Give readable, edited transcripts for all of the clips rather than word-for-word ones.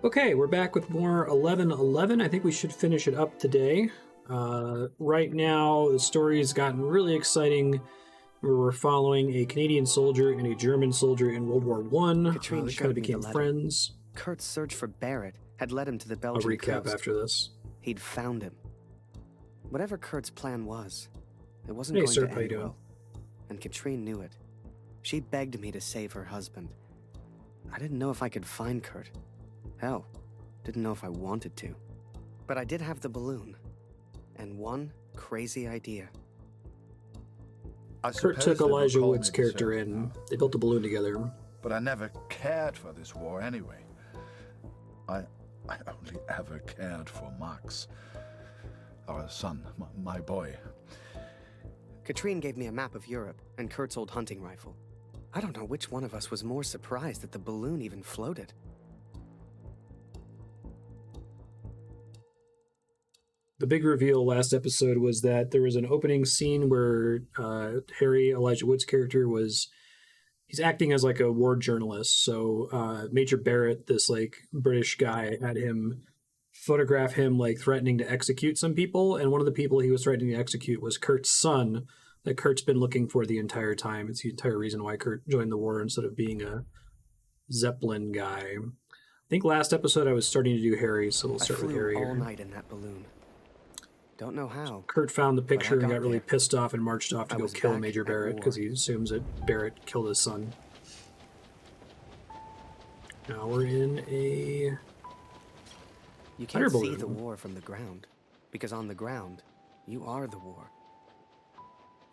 Okay, we're back with more 1111. I think we should finish it up today. Right now, the story has gotten really exciting. We're following a Canadian soldier and a German soldier in World War One. They kind of became friends. Kurt's search for Barrett had led him to the I'll Belgian recap coast. after this. He'd found him. Whatever Kurt's plan was, it wasn't Hey, going sir, to how you end doing? well. And Katrine knew it. She begged me to save her husband. I didn't know if I could find Kurt. Hell, didn't know if I wanted to. But I did have the balloon. And one crazy idea. Kurt took Elijah Wood's character in. They built a balloon together. But I never cared for this war anyway. I only ever cared for Max. Our son, my boy. Katrine gave me a map of Europe and Kurt's old hunting rifle. I don't know which one of us was more surprised that the balloon even floated. The big reveal last episode was that there was an opening scene where Harry, Elijah Wood's character, he's acting as like a war journalist. So Major Barrett, this like British guy, had him photograph him like threatening to execute some people. And one of the people he was threatening to execute was Kurt's son that Kurt's been looking for the entire time. It's the entire reason why Kurt joined the war instead of being a Zeppelin guy. I think last episode I was starting to do Harry, so we'll start with Harry all here. night in that balloon. Don't know how. Kurt found the picture and got really there. pissed off and marched off to I go was kill back Major at Barrett war. because he assumes that Barrett killed his son. Now we're in a... You can't Fireball see the balloon. war from the ground, because on the ground, you are the war.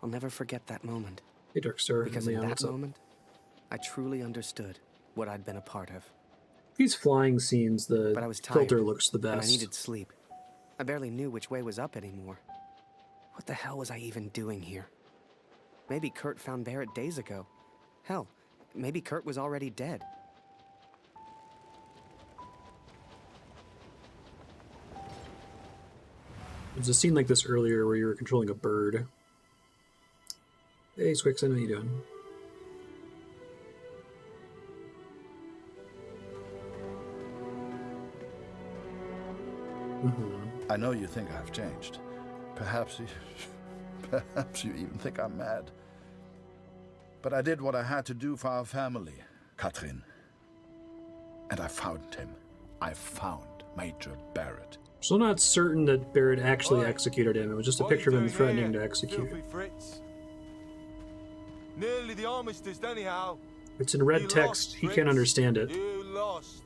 I'll never forget that moment, Hey, Darkstar. because Leon, in that what's up? moment, I truly understood what I'd been a part of. These flying scenes, the But I was tired, filter looks the and I best. needed sleep. I barely knew which way was up anymore. What the hell was I even doing here? Maybe Kurt found Barrett days ago. Hell, maybe Kurt was already dead. There's a scene like this earlier where you were controlling a bird. Hey, Swixen, how you doing? I know you think I've changed. Perhaps you even think I'm mad. But I did what I had to do for our family, Katrin. And I found him. I found Major Barrett. Still not certain that Barrett actually executed him. It was just a picture of him threatening to execute. Nearly the armistice, anyhow. It's in red You text. lost, He can't Fritz. understand it. You lost.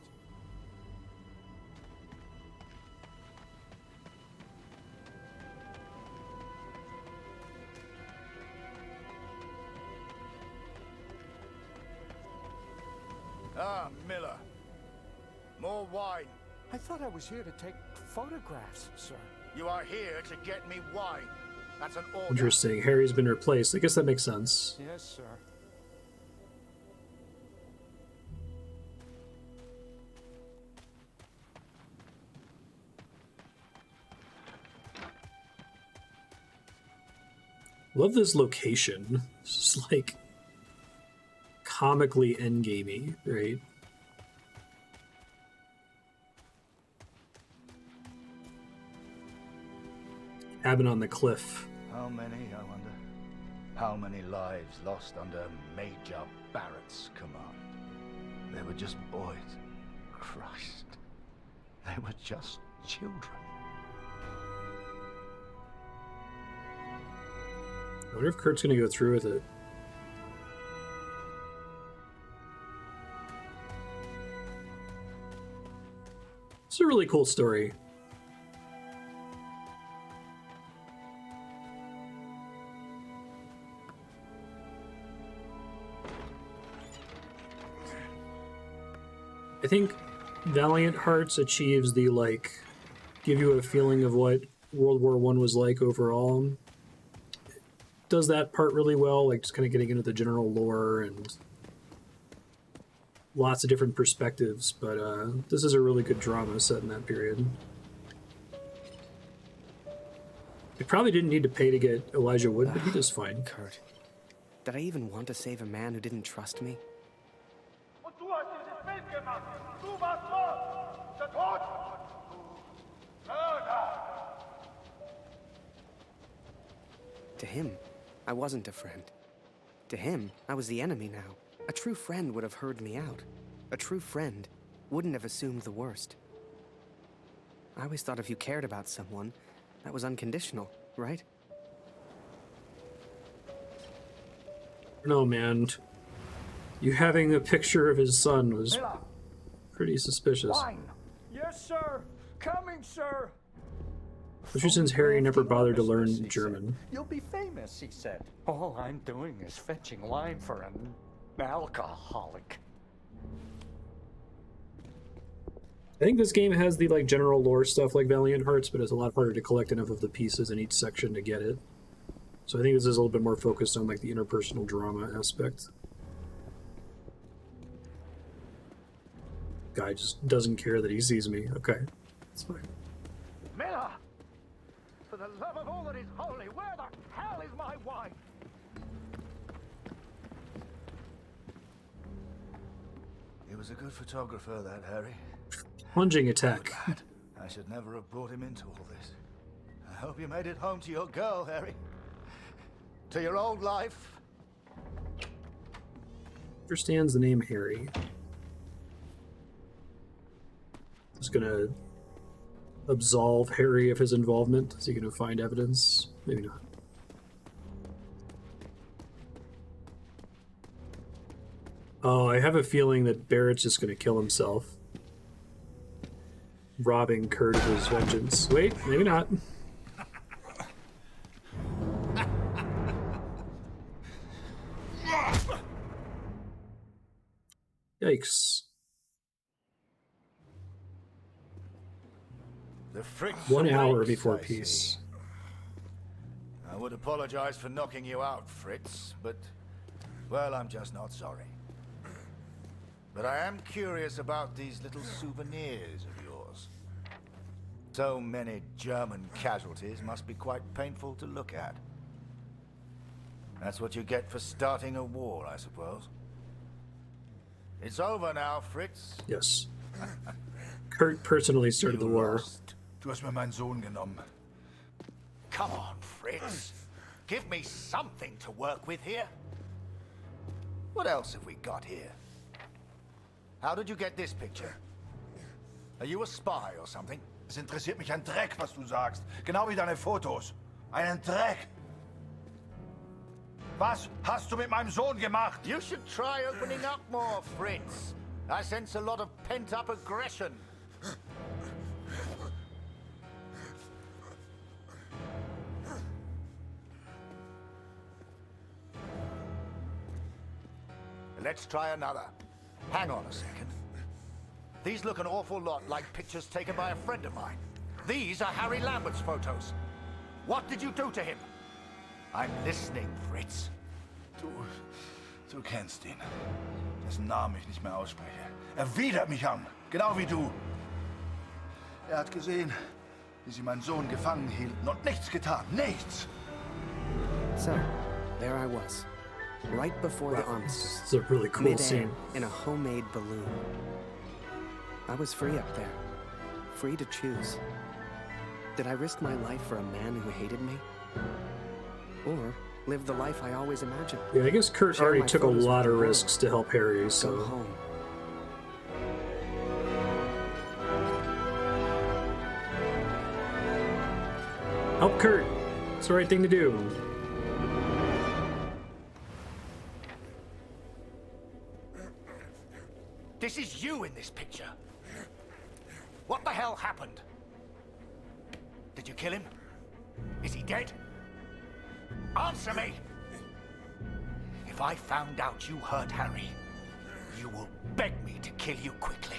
Ah, Miller. More wine. I thought I was here to take photographs, sir. You are here to get me wine. That's an order. Interesting. Harry's been replaced. I guess that makes sense. Yes, sir. Love this location. It's just like comically endgamey, right? Cabin on the cliff. How many, I wonder? How many lives lost under Major Barrett's command? They were just boys. Christ. They were just children. I wonder if Kurt's gonna go through with it. It's a really cool story. I think Valiant Hearts achieves the, like, give you a feeling of what World War I was like overall. Does that part really well, like just kind of getting into the general lore and lots of different perspectives, but this is a really good drama set in that period. I probably didn't need to pay to get Elijah Wood, but he does fine. Kurt, did I even want to save a man who didn't trust me? To him, I wasn't a friend. To him, I was the enemy now. A true friend would have heard me out. A true friend wouldn't have assumed the worst. I always thought if you cared about someone, that was unconditional, right? No, man. You having a picture of his son was pretty suspicious. Wine! Yes, sir. Coming, sir. Especially since Harry never bothered to learn He said. German. You'll be famous, he said. All I'm doing is fetching wine for an alcoholic. I think this game has the like general lore stuff like Valiant Hearts, but it's a lot harder to collect enough of the pieces in each section to get it. So I think this is a little bit more focused on like the interpersonal drama aspect. Guy just doesn't care that he sees me. Okay, that's fine. Miller! For the love of all that is holy, where the hell is my wine? He was a good photographer, that Harry. Plunging attack. Lad, I should never have brought him into all this. I hope you made it home to your girl, Harry. To your old life. Understands the name Harry. Is gonna absolve Harry of his involvement. Is he gonna find evidence? Maybe not. Oh, I have a feeling that Barrett's just gonna kill himself. Robbing Kurt of his vengeance. Wait, maybe not. Yikes. The Fritz 1 hour awakes, before I see. peace. I would apologize for knocking you out, Fritz, but, well, I'm just not sorry. But I am curious about these little souvenirs of yours. So many German casualties must be quite painful to look at. That's what you get for starting a war, I suppose. It's over now, Fritz. Yes. Kurt personally started the You war. lost. Du hast mir meinen Sohn genommen. Come on, Fritz. Give me something to work with here. What else have we got here? How did you get this picture? Are you a spy or something? Es interessiert mich ein Dreck, was du sagst. Genau wie deine Fotos. Einen Dreck. Was hast du mit meinem Sohn gemacht? You should try opening up more, Fritz. I sense a lot of pent-up aggression. Let's try another. Hang on a second. These look an awful lot like pictures taken by a friend of mine. These are Harry Lambert's photos. What did you do to him? I'm listening, Fritz. Du kennst ihn. Dessen Namen ich nicht mehr ausspreche. Er widert mich an. Genau wie du. Er hat gesehen, wie sie meinen Sohn gefangen hielten und nichts getan. Nichts. So, there I was. Right before the armistice. It's a really cool Mid-air, scene. in a homemade balloon. I was free up there. Free to choose. Did I risk my life for a man who hated me? Or live the life I always imagined? Yeah, I guess Kurt Share already my took a photos lot with of the world. risks to help Harry, Go so... home. Help Kurt! It's the right thing to do. This is you in this picture. What the hell happened? Did you kill him? Is he dead? Answer me! If I found out you hurt Harry, you will beg me to kill you quickly.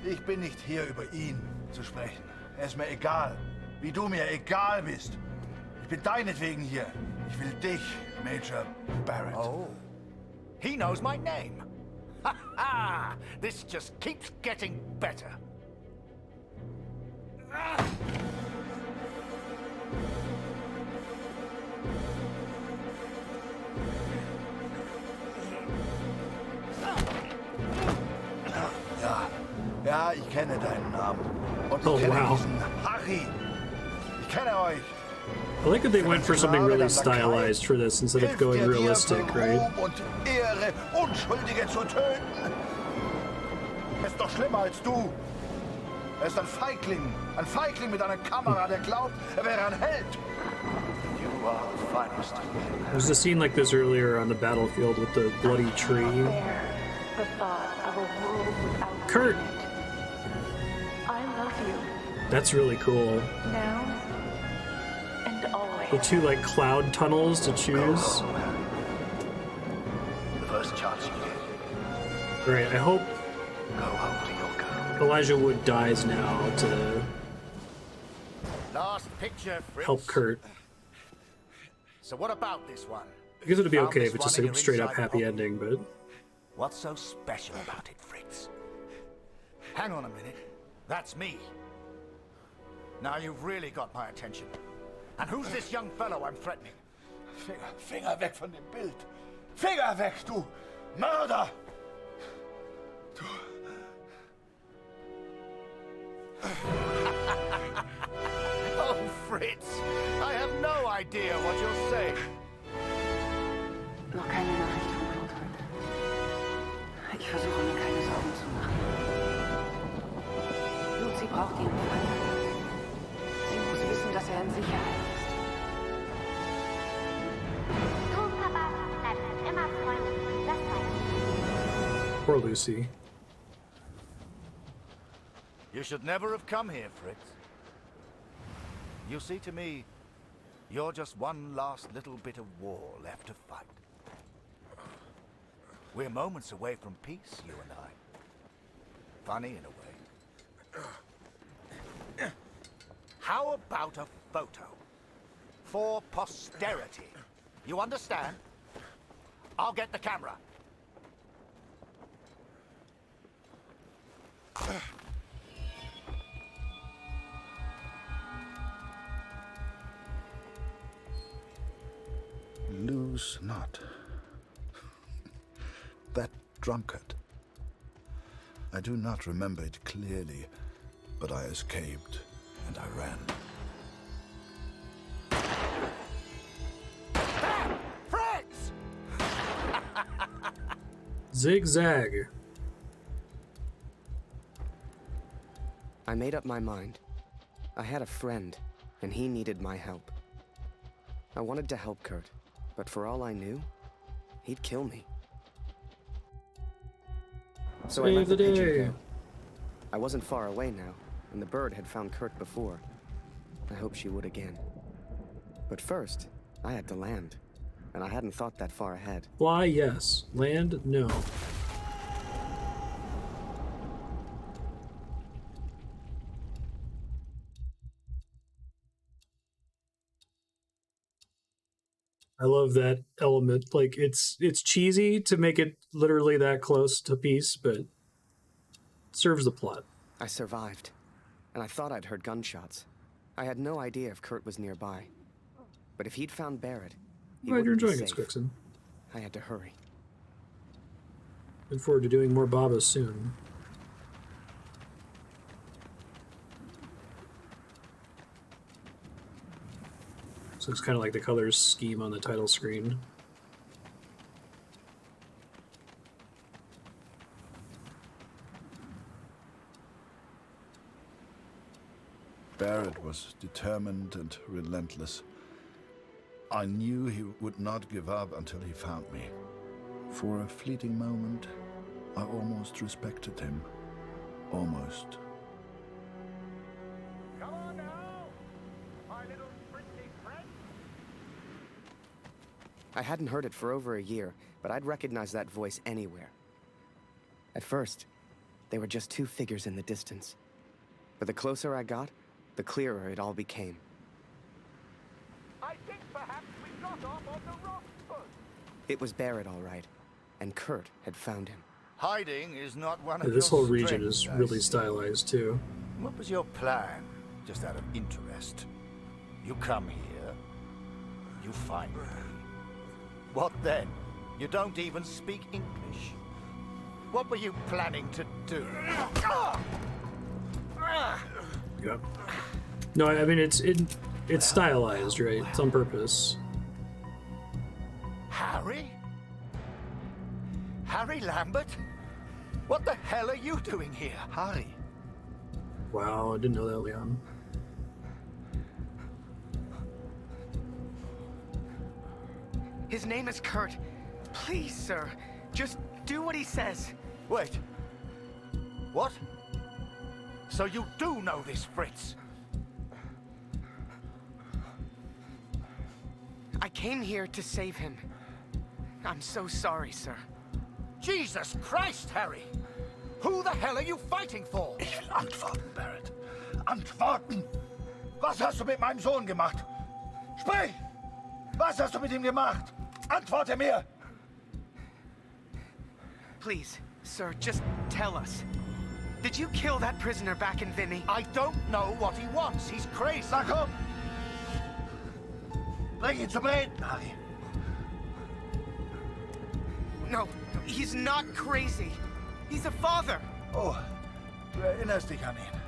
Ich bin nicht hier, über ihn zu sprechen. Er ist mir egal. Wie du mir egal bist. Ich bin deinetwegen hier. Ich will dich, Major Barrett. Oh. He knows my name. Ha ha! This just keeps getting better. Ja, ich kenne deinen Namen. Und Oh, ich kenne wow. diesen Harry. Ich kenne euch. I like that they went for something really stylized for this instead of going realistic, right? Ruhm und Ehre, Unschuldige zu töten. Er ist doch schlimmer als du. Er ist ein Feigling mit einer Kamera, der glaubt, er wäre ein Held. You are the finest. There's a scene like this earlier on the battlefield with the bloody tree. Bear, the thought of a world without Kurt. it. I love you That's really cool. now and always. The two like cloud tunnels to choose. The first chance you get, All right, I hope go home to your girl. Elijah Wood dies now to Last picture, Fritz. help Kurt. So what about this one? I guess it'd be Found okay this if it's just one a in your straight up inside happy pocket? ending, but What's so special about it, Fritz? Hang on a minute. That's me. Now you've really got my attention. And who's this young fellow I'm threatening? Finger weg von dem Bild. Finger weg, du Mörder. Oh, Fritz, I have no idea what you're saying. Noch keine Nachricht von Retold. Ich versuche mir keine Sorgen zu machen. Lucy braucht ihren Vater. Sie muss wissen, dass er in Sicherheit ist. Du, Papa, bleibst immer Freund. Das weiß ich. poor Lucy. You should never have come here, Fritz. You see, to me, you're just one last little bit of war left to fight. We're moments away from peace, you and I. Funny in a way. How about a photo? For posterity. You understand? I'll get the camera. Lose not. That drunkard. I do not remember it clearly, but I escaped and I ran. Fritz! Zigzag. I made up my mind. I had a friend, and he needed my help. I wanted to help Kurt, but for all I knew, he'd kill me. So I Save let the the pigeon day. go. I wasn't far away now, and the bird had found Kurt before. I hope she would again. But first, I had to land, and I hadn't thought that far ahead. Fly, yes. Land, no. I love that element. Like it's cheesy to make it literally that close to peace, but it serves the plot. I survived, and I thought I'd heard gunshots. I had no idea if Kurt was nearby. But if he'd found Barrett, he Glad you're wouldn't be enjoying it, safe. Squixon. I had to hurry. Look forward to doing more Babas soon. So it's kind of like the colors scheme on the title screen. Barrett was determined and relentless. I knew he would not give up until he found me. For a fleeting moment, I almost respected him. Almost. Come on now, my little Fritzy friend. I hadn't heard it for over a year, but I'd recognize that voice anywhere. At first, they were just two figures in the distance. But the closer I got, the clearer it all became. I think perhaps we got off on the wrong foot. It was Barrett, all right, and Kurt had found him. Hiding is not one of Yeah, this your whole region is strengths, I really see. stylized too. What was your plan, just out of interest? You come here, you find me. What then? You don't even speak English. What were you planning to do? Yeah. No, I mean it's stylized, right? It's on purpose. Harry? Harry Lambert? What the hell are you doing here? Harry. Wow, I didn't know that, Leon. His name is Kurt. Please, sir, just do what he says. Wait. What? So you do know this Fritz? I came here to save him. I'm so sorry, sir. Jesus Christ, Harry! Who the hell are you fighting for? Ich will antworten, Barrett. Antworten! Was hast du mit meinem Sohn gemacht? Sprich! Was hast du mit ihm gemacht? Antworte mir! Please, sir, just tell us. Did you kill that prisoner back in Vinny? I don't know what he wants. He's crazy. Na komm! Bring ihn zum Reden, Harry. No, he's not crazy. He's a father. Oh, du erinnerst dich an ihn.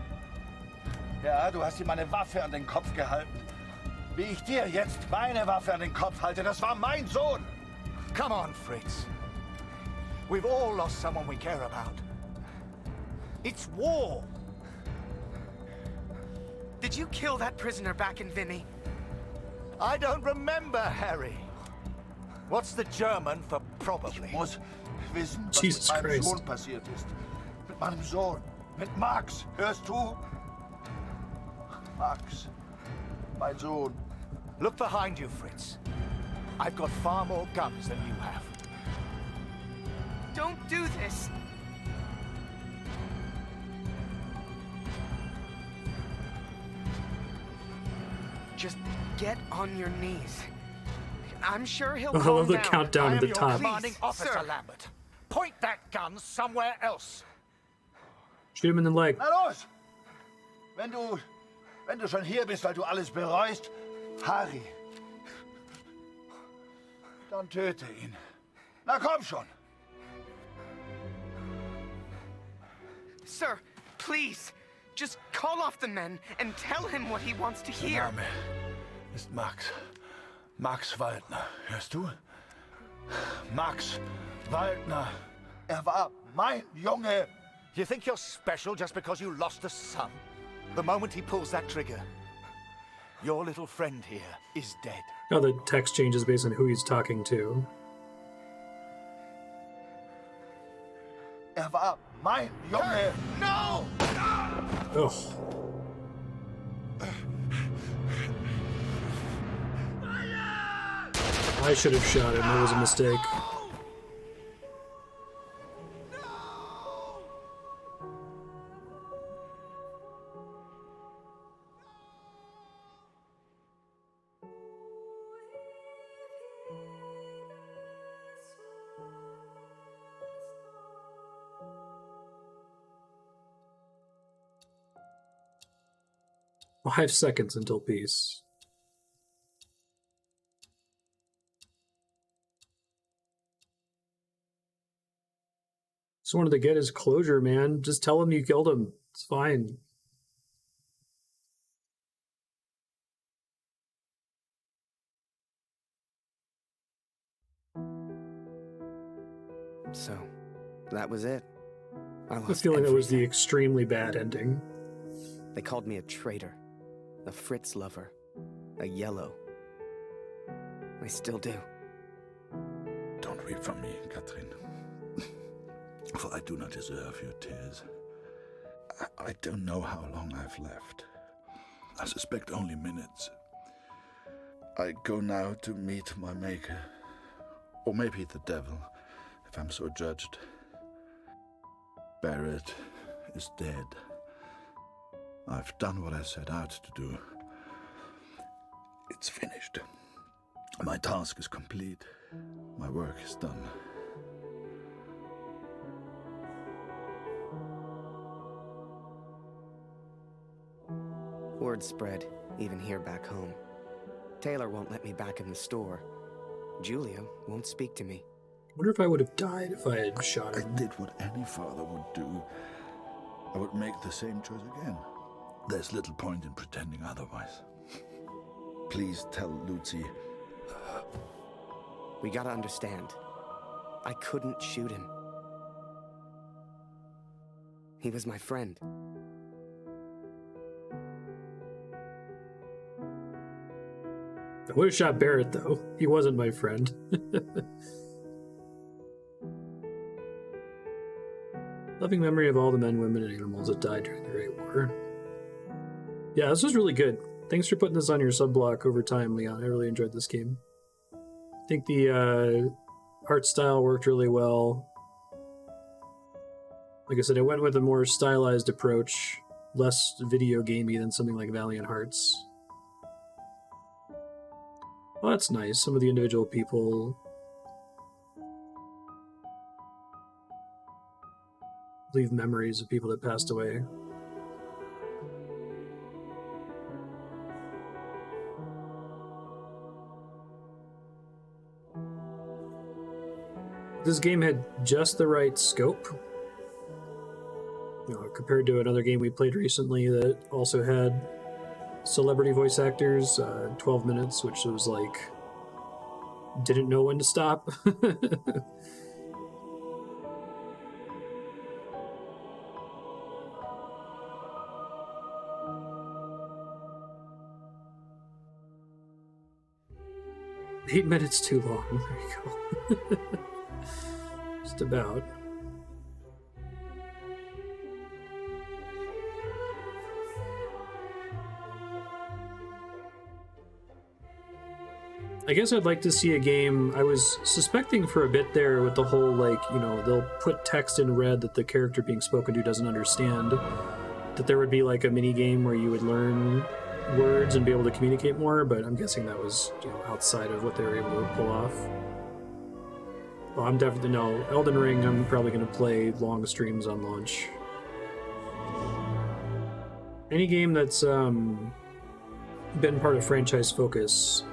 Ja, du hast ihm eine Waffe an den Kopf gehalten. Wie ich dir jetzt meine Waffe an den Kopf halte, das war mein Sohn. Come on, Fritz. We've all lost someone we care about. It's war. Did you kill that prisoner back in Vinny? I don't remember, Harry. What's the German for probably? Ich muss wissen, was Jesus mit meinem Christ. Sohn passiert ist. Mit meinem Sohn. Mit Max. Hörst du? Max. Mein Sohn. Look behind you, Fritz. I've got far more guns than you have. Don't do this. Just get on your knees. I'm sure he'll I calm love the down. countdown I at am the your top. commanding Please, officer, sir. Lambert. Point that gun somewhere else. Shoot him in the leg. Na los! Wenn du schon hier bist, weil du alles bereust, Harry, dann töte ihn. Na komm schon! Sir, please, just call off the men and tell him what he wants to Der hear. Name ist Max. Max Waldner. Hörst du? Max Waldner. Er war mein Junge. You think you're special just because you lost a son? The moment he pulls that trigger, your little friend here is dead. Now the text changes based on who he's talking to. Er war mein Junge. No! Ugh. I should have shot him. It was a mistake. Five seconds until peace. Just wanted to get his closure, man. Just tell him you killed him. It's fine. So, that was it. I I have a lost feeling that was the everything. extremely bad ending. They called me a traitor, a Fritz lover, a yellow. They still do. Don't weep for me, Katrin. For I do not deserve your tears. I don't know how long I've left. I suspect only minutes. I go now to meet my maker. Or maybe the devil, if I'm so judged. Barrett is dead. I've done what I set out to do. It's finished. My task is complete. My work is done. Word spread, even here back home. Taylor won't let me back in the store. Julia won't speak to me. wonder if I would have died if I had shot I him. did what any father would do. I would make the same choice again. There's little point in pretending otherwise. Please tell Lucy. We gotta understand. I couldn't shoot him. He was my friend. I would have shot Barrett, though. He wasn't my friend. Loving memory of all the men, women, and animals that died during the Great War. Yeah, this was really good. Thanks for putting this on your sub-block over time, Leon. I really enjoyed this game. I think the art style worked really well. Like I said, it went with a more stylized approach, less video gamey than something like Valiant Hearts. Well, that's nice. Some of the individual people leave memories of people that passed away. This game had just the right scope. You know, compared to another game we played recently that also had celebrity voice actors, 12 minutes, which was like, didn't know when to stop. Eight minutes too long. There you go. Just about. I guess I'd like to see a game. I was suspecting for a bit there with the whole, like, you know, they'll put text in red that the character being spoken to doesn't understand, that there would be like a mini game where you would learn words and be able to communicate more, but I'm guessing that was, you know, outside of what they were able to pull off. Well, I'm definitely, no, Elden Ring, I'm probably going to play long streams on launch. Any game that's been part of franchise focus,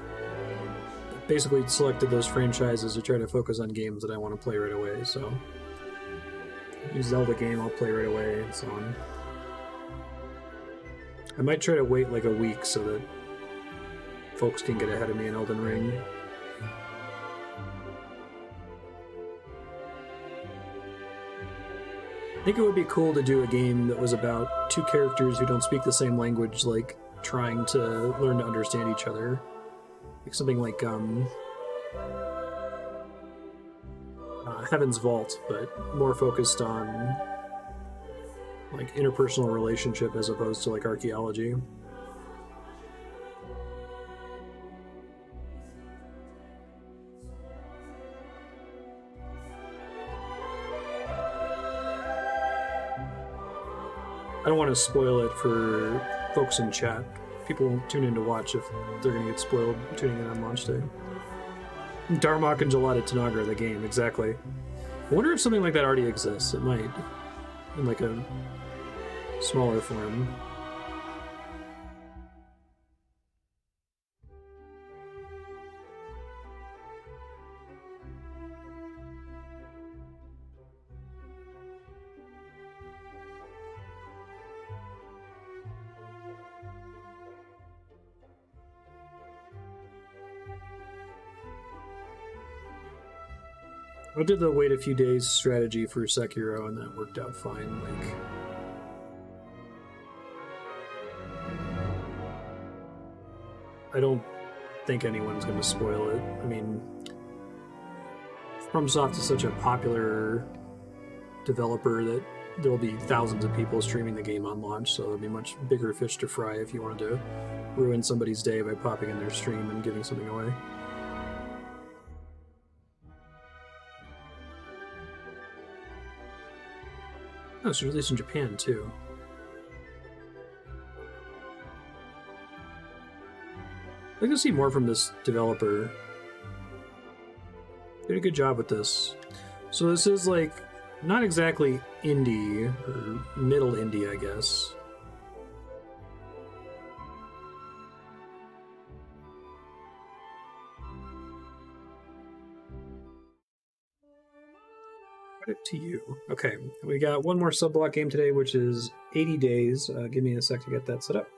basically selected those franchises to try to focus on games that I want to play right away, so a Zelda game I'll play right away and so on. I might try to wait like a week so that folks can get ahead of me in Elden Ring. I think it would be cool to do a game that was about two characters who don't speak the same language, like trying to learn to understand each other. Like something like Heaven's Vault, but more focused on like interpersonal relationship as opposed to like archaeology. I don't want to spoil it for folks in chat. People won't tune in to watch if they're going to get spoiled tuning in on launch day. Darmok and Gelada Tanagra, the game, exactly. I wonder if something like that already exists. It might, in like a smaller form. I did the wait a few days strategy for Sekiro, and that worked out fine. Like, I don't think anyone's going to spoil it. I mean, FromSoft is such a popular developer that there'll be thousands of people streaming the game on launch, so there'll be much bigger fish to fry if you wanted to ruin somebody's day by popping in their stream and giving something away. Oh, it's released in Japan, too. I'd like to see more from this developer. Did a good job with this. So this is, like, not exactly indie, or middle indie, I guess. Put it to you. Okay, we got one more subblock game today, which is 80 Days. Give me a sec to get that set up.